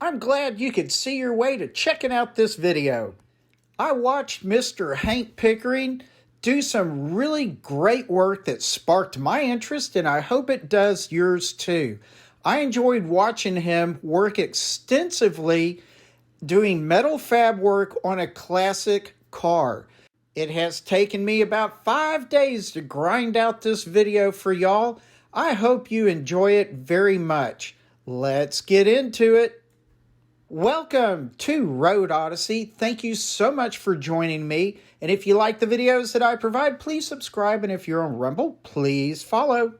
I'm glad you could see your way to checking out this video. I watched Mr. Hank Pickering do some really great work that sparked my interest, and I hope it does yours too. I enjoyed watching him work extensively doing metal fab work on a classic car. It has taken me about 5 days to grind out this video for y'all. I hope you enjoy it very much. Let's get into it. Welcome to Road Odyssey. Thank you so much for joining me. And if you like the videos that I provide, please subscribe. And if you're on Rumble, please follow.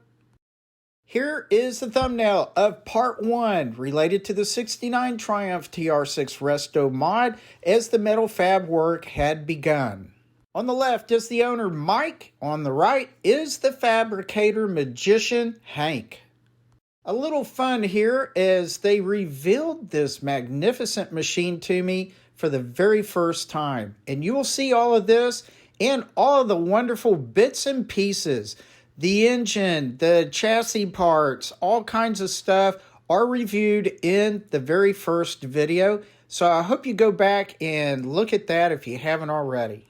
Here is the thumbnail of part 1 related to the '69 Triumph TR6 resto mod as the metal fab work had begun. On the left is the owner Mike. On the right is the fabricator magician Hank. A little fun here as they revealed this magnificent machine to me for the very first time. And you will see all of this and all of the wonderful bits and pieces. The engine, the chassis parts, all kinds of stuff are reviewed in the very first video. So I hope you go back and look at that if you haven't already.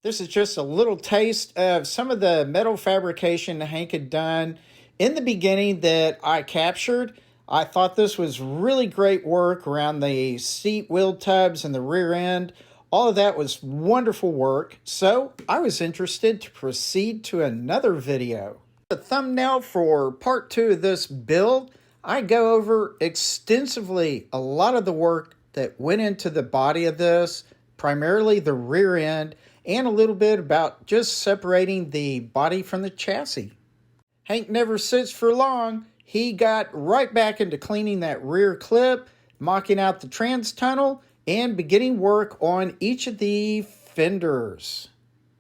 This is just a little taste of some of the metal fabrication Hank had done in the beginning that I captured. I thought this was really great work around the seat wheel tubs and the rear end. All of that was wonderful work, so I was interested to proceed to another video. The thumbnail for part 2 of this build, I go over extensively a lot of the work that went into the body of this, primarily the rear end, and a little bit about just separating the body from the chassis. Hank never sits for long. He got right back into cleaning that rear clip, mocking out the trans tunnel, and beginning work on each of the fenders.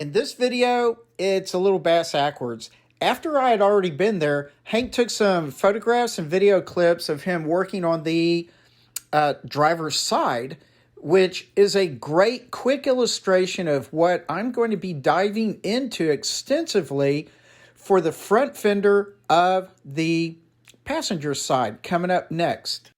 In this video, it's a little bass-ackwards. After I had already been there, Hank took some photographs and video clips of him working on the driver's side, which is a great quick illustration of what I'm going to be diving into extensively for the front fender of the passenger side coming up next.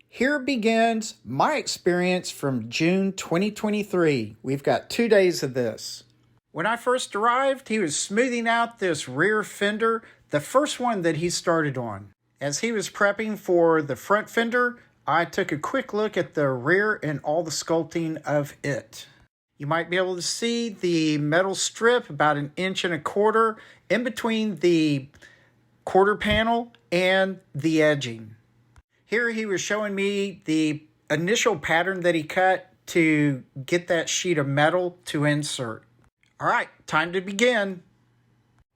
Here begins my experience from June 2023. We've got 2 days of this. When I first arrived, he was smoothing out this rear fender, the first one that he started on. As he was prepping for the front fender, I took a quick look at the rear and all the sculpting of it. You might be able to see the metal strip about 1.25 inches in between the quarter panel and the edging. Here he was showing me the initial pattern that he cut to get that sheet of metal to insert. All right, time to begin.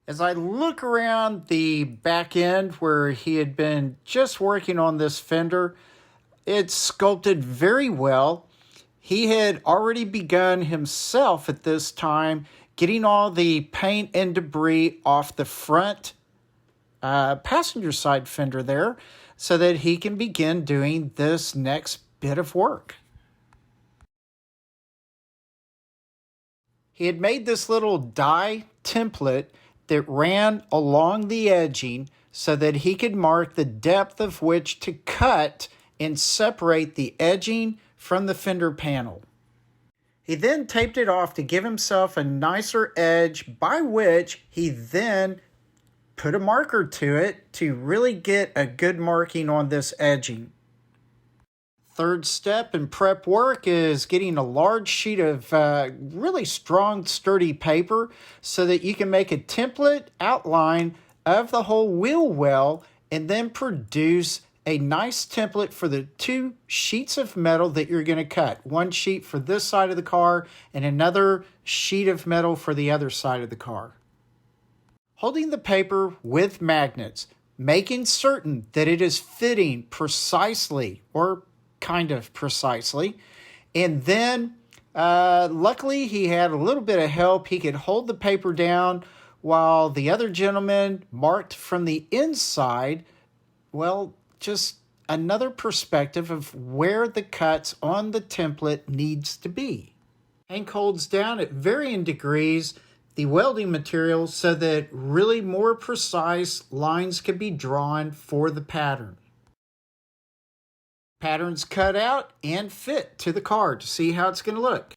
As I look around the back end where he had been just working on this fender, it's sculpted very well. He had already begun himself at this time getting all the paint and debris off the front passenger side fender there so that he can begin doing this next bit of work. He had made this little die template that ran along the edging so that he could mark the depth of which to cut and separate the edging from the fender panel. He then taped it off to give himself a nicer edge, by which he then put a marker to it to really get a good marking on this edging. Third step in prep work is getting a large sheet of really strong, sturdy paper so that you can make a template outline of the whole wheel well and then produce a nice template for the 2 sheets of metal that you're going to cut. One sheet for this side of the car and another sheet of metal for the other side of the car. Holding the paper with magnets, making certain that it is fitting precisely or kind of precisely. And then luckily he had a little bit of help. He could hold the paper down while the other gentleman marked from the inside, well, just another perspective of where the cuts on the template needs to be. Hank holds down at varying degrees the welding material so that really more precise lines can be drawn for the pattern. Pattern's cut out and fit to the car to see how it's going to look.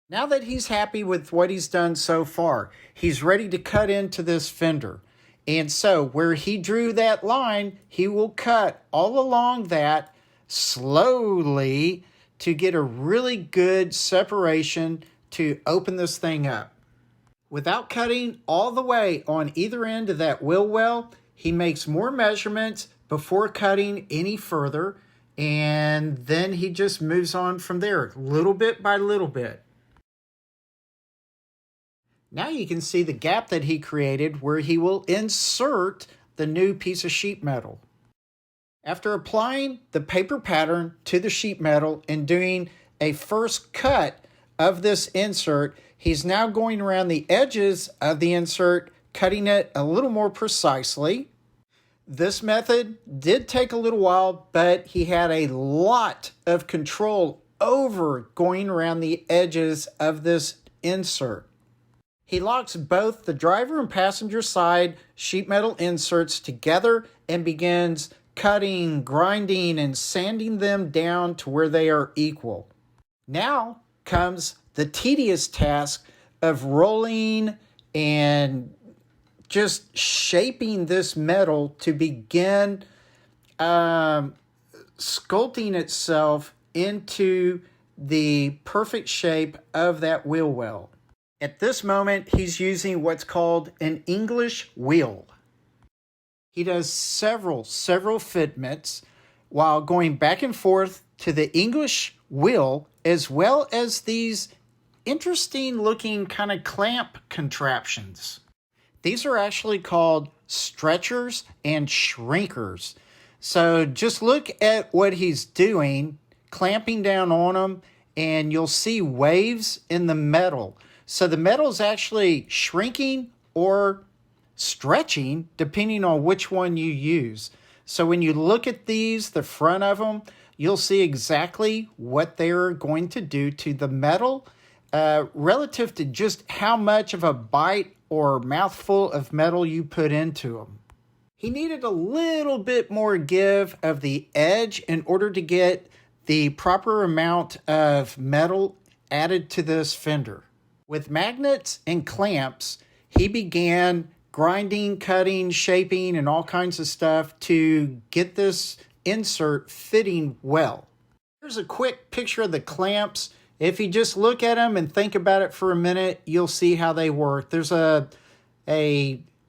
Now that he's happy with what he's done so far, he's ready to cut into this fender. And so where he drew that line, he will cut all along that slowly to get a really good separation to open this thing up. Without cutting all the way on either end of that wheel well, he makes more measurements before cutting any further, and then he just moves on from there, little bit by little bit. Now you can see the gap that he created where he will insert the new piece of sheet metal. After applying the paper pattern to the sheet metal and doing a first cut of this insert, he's now going around the edges of the insert, cutting it a little more precisely. This method did take a little while, but he had a lot of control over going around the edges of this insert. He locks both the driver and passenger side sheet metal inserts together and begins cutting, grinding, and sanding them down to where they are equal. Now comes the tedious task of rolling and just shaping this metal to begin sculpting itself into the perfect shape of that wheel well. At this moment, he's using what's called an English wheel. He does several fitments while going back and forth to the English wheel, as well as these interesting looking kind of clamp contraptions. These are actually called stretchers and shrinkers. So just look at what he's doing, clamping down on them, and you'll see waves in the metal. So the metal is actually shrinking or stretching depending on which one you use. So when you look at these, the front of them, you'll see exactly what they're going to do to the metal relative to just how much of a bite or mouthful of metal you put into them. He needed a little bit more give of the edge in order to get the proper amount of metal added to this fender. With magnets and clamps, he began grinding, cutting, shaping, and all kinds of stuff to get this insert fitting well. Here's a quick picture of the clamps. If you just look at them and think about it for a minute, you'll see how they work. There's a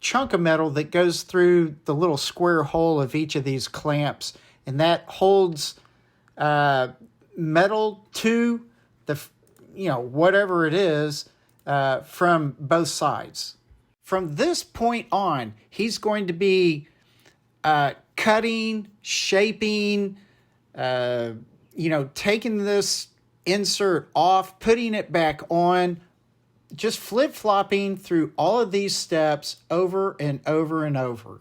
chunk of metal that goes through the little square hole of each of these clamps, and that holds metal to the, whatever it is, from both sides. From this point on, he's going to be cutting, shaping, taking this insert off, putting it back on, just flip-flopping through all of these steps over and over and over.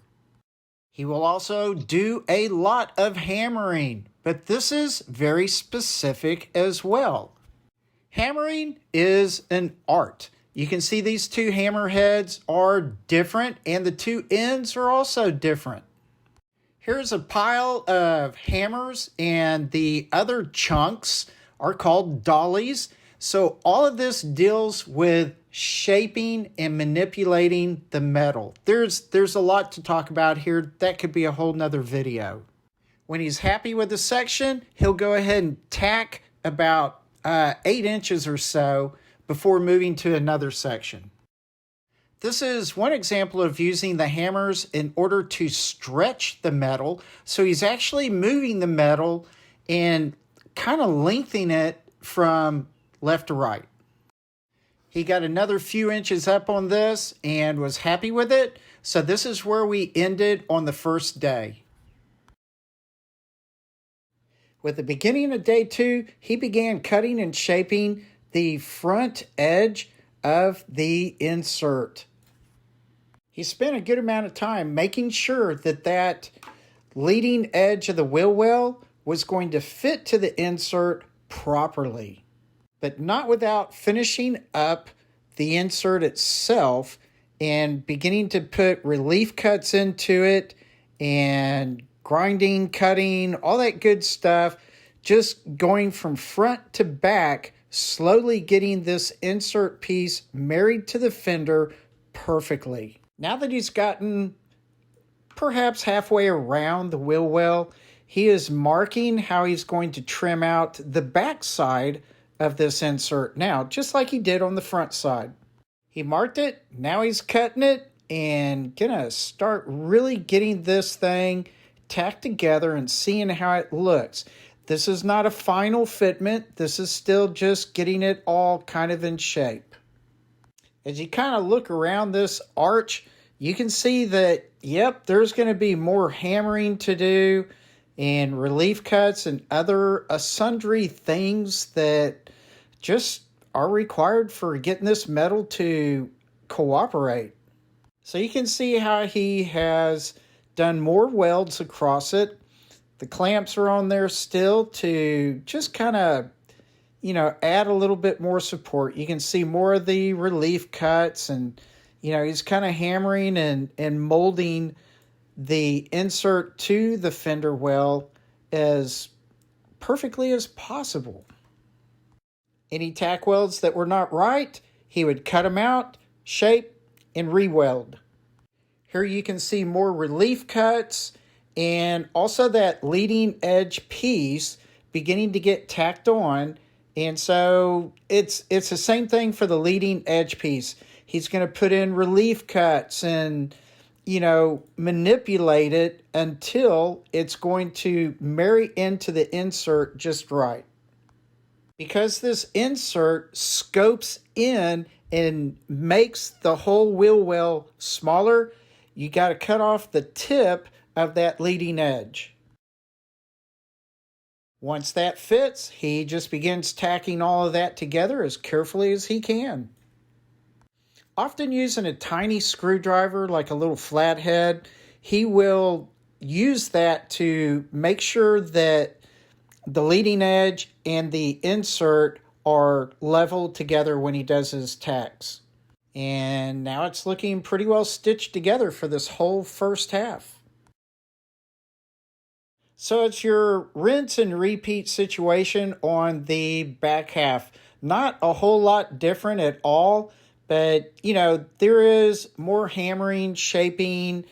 He will also do a lot of hammering, but this is very specific as well. Hammering is an art. You can see these two hammer heads are different, and the two ends are also different. Here's a pile of hammers, and the other chunks are called dollies. So all of this deals with shaping and manipulating the metal. There's a lot to talk about here. That could be a whole nother video. When he's happy with the section, he'll go ahead and tack about 8 inches or so before moving to another section. This is one example of using the hammers in order to stretch the metal. So he's actually moving the metal and kind of lengthening it from left to right. He got another few inches up on this and was happy with it. So this is where we ended on the first day. With the beginning of day 2, he began cutting and shaping the front edge of the insert. He spent a good amount of time making sure that that leading edge of the wheel well was going to fit to the insert properly. but not without finishing up the insert itself and beginning to put relief cuts into it and grinding, cutting, all that good stuff, just going from front to back, slowly getting this insert piece married to the fender perfectly. Now that he's gotten perhaps halfway around the wheel well, he is marking how he's going to trim out the back side of this insert now, just like he did on the front side. He marked it, now he's cutting it, and gonna start really getting this thing tacked together and seeing how it looks. This is not a final fitment, this is still just getting it all kind of in shape. As you kind of look around this arch, you can see that, yep, there's going to be more hammering to do and relief cuts and other sundry things that just are required for getting this metal to cooperate. So you can see how he has done more welds across it. The clamps are on there still to just kind of, add a little bit more support. You can see more of the relief cuts, and, he's kind of hammering and molding the insert to the fender well as perfectly as possible. Any tack welds that were not right, he would cut them out, shape, and re-weld. Here you can see more relief cuts and also that leading edge piece beginning to get tacked on. And so it's the same thing for the leading edge piece. He's going to put in relief cuts and, manipulate it until it's going to marry into the insert just right. Because this insert scopes in and makes the whole wheel well smaller, you got to cut off the tip of that leading edge. Once that fits, he just begins tacking all of that together as carefully as he can. Often using a tiny screwdriver, like a little flathead, he will use that to make sure that the leading edge and the insert are level together when he does his tacks. And now it's looking pretty well stitched together for this whole first half. So it's your rinse and repeat situation on the back half. Not a whole lot different at all, but there is more hammering, shaping,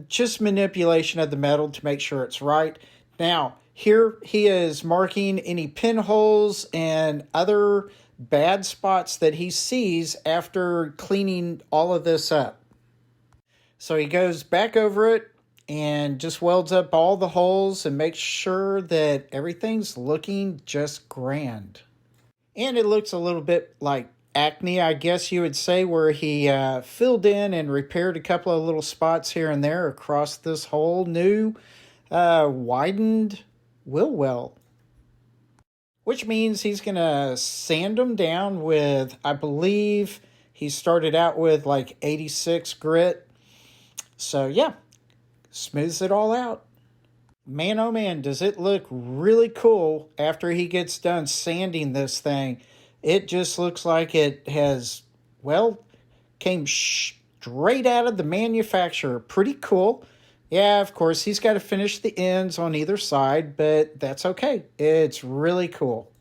just manipulation of the metal to make sure it's right. Now, here he is marking any pinholes and other bad spots that he sees after cleaning all of this up. So he goes back over it and just welds up all the holes and makes sure that everything's looking just grand. And it looks a little bit like acne, I guess you would say, where he filled in and repaired a couple of little spots here and there across this whole new widened wheel well. Which means he's going to sand them down with, I believe he started out with like 86 grit. So yeah, smooths it all out. Man, oh man, does it look really cool after he gets done sanding this thing. It just looks like it has, came straight out of the manufacturer. Pretty cool. Yeah, of course, he's got to finish the ends on either side, but that's okay. It's really cool.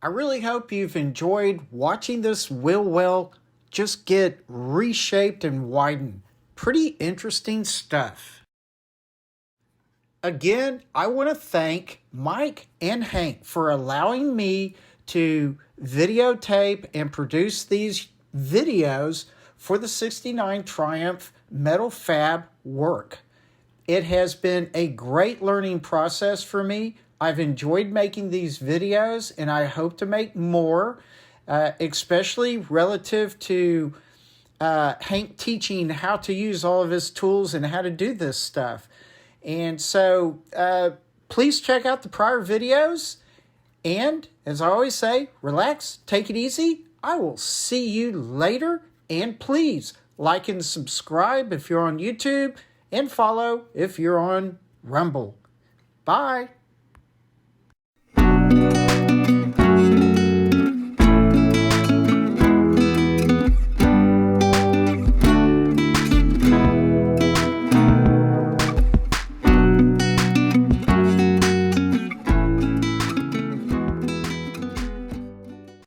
I really hope you've enjoyed watching this wheel well just get reshaped and widened. Pretty interesting stuff. Again, I want to thank Mike and Hank for allowing me to videotape and produce these videos for the '69 Triumph metal fab work. It has been a great learning process for me. I've enjoyed making these videos, and I hope to make more, especially relative to Hank teaching how to use all of his tools and how to do this stuff. And so please check out the prior videos. And as I always say, relax, take it easy. I will see you later. And please like and subscribe if you're on YouTube, and follow if you're on Rumble. Bye.